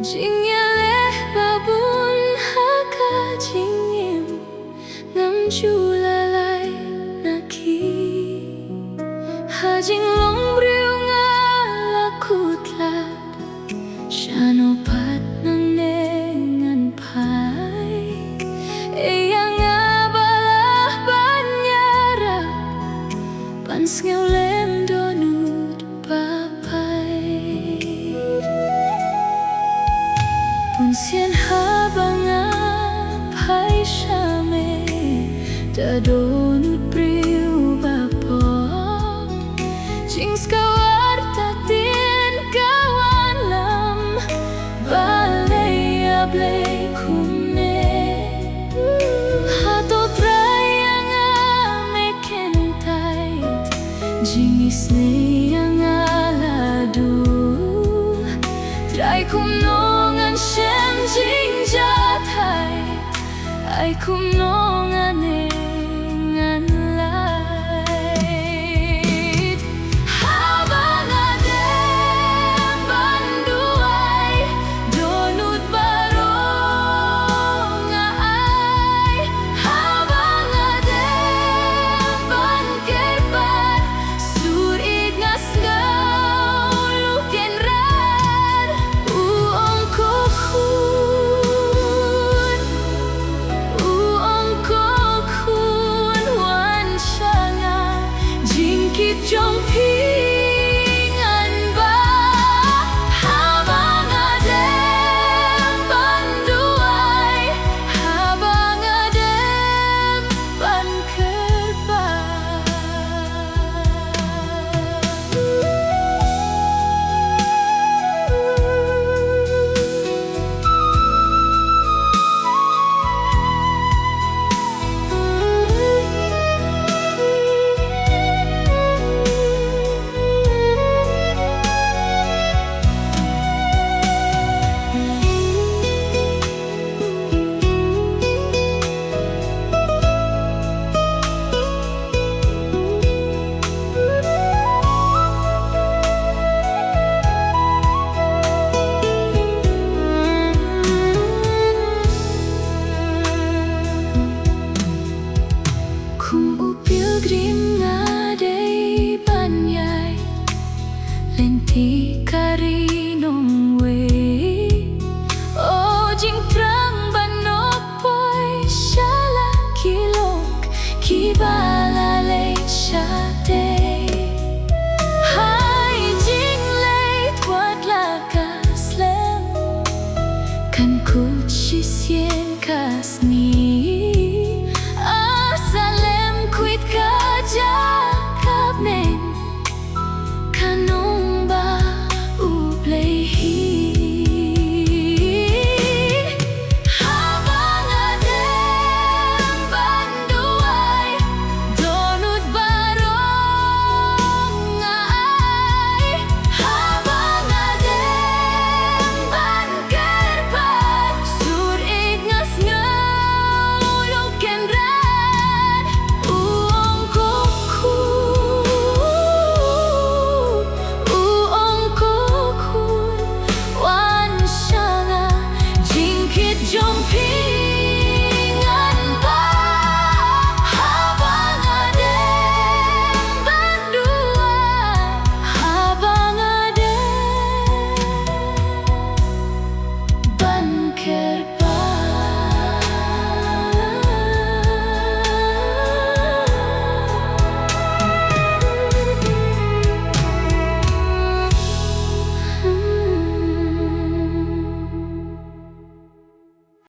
Jingyale babun haka jingim ngam chulalai naki hajing long briu ngala kutlat shanopat nang nengan pai eyang abalah banyara pansngeu lem donut papai unsien habang apai shame da donut briu bapo jings kawar tatin kawan lam balei ablei kumne hato prayang ameken tait jingis ne yang aladu trai kumnongan shem jing jatai ai kumnongan ne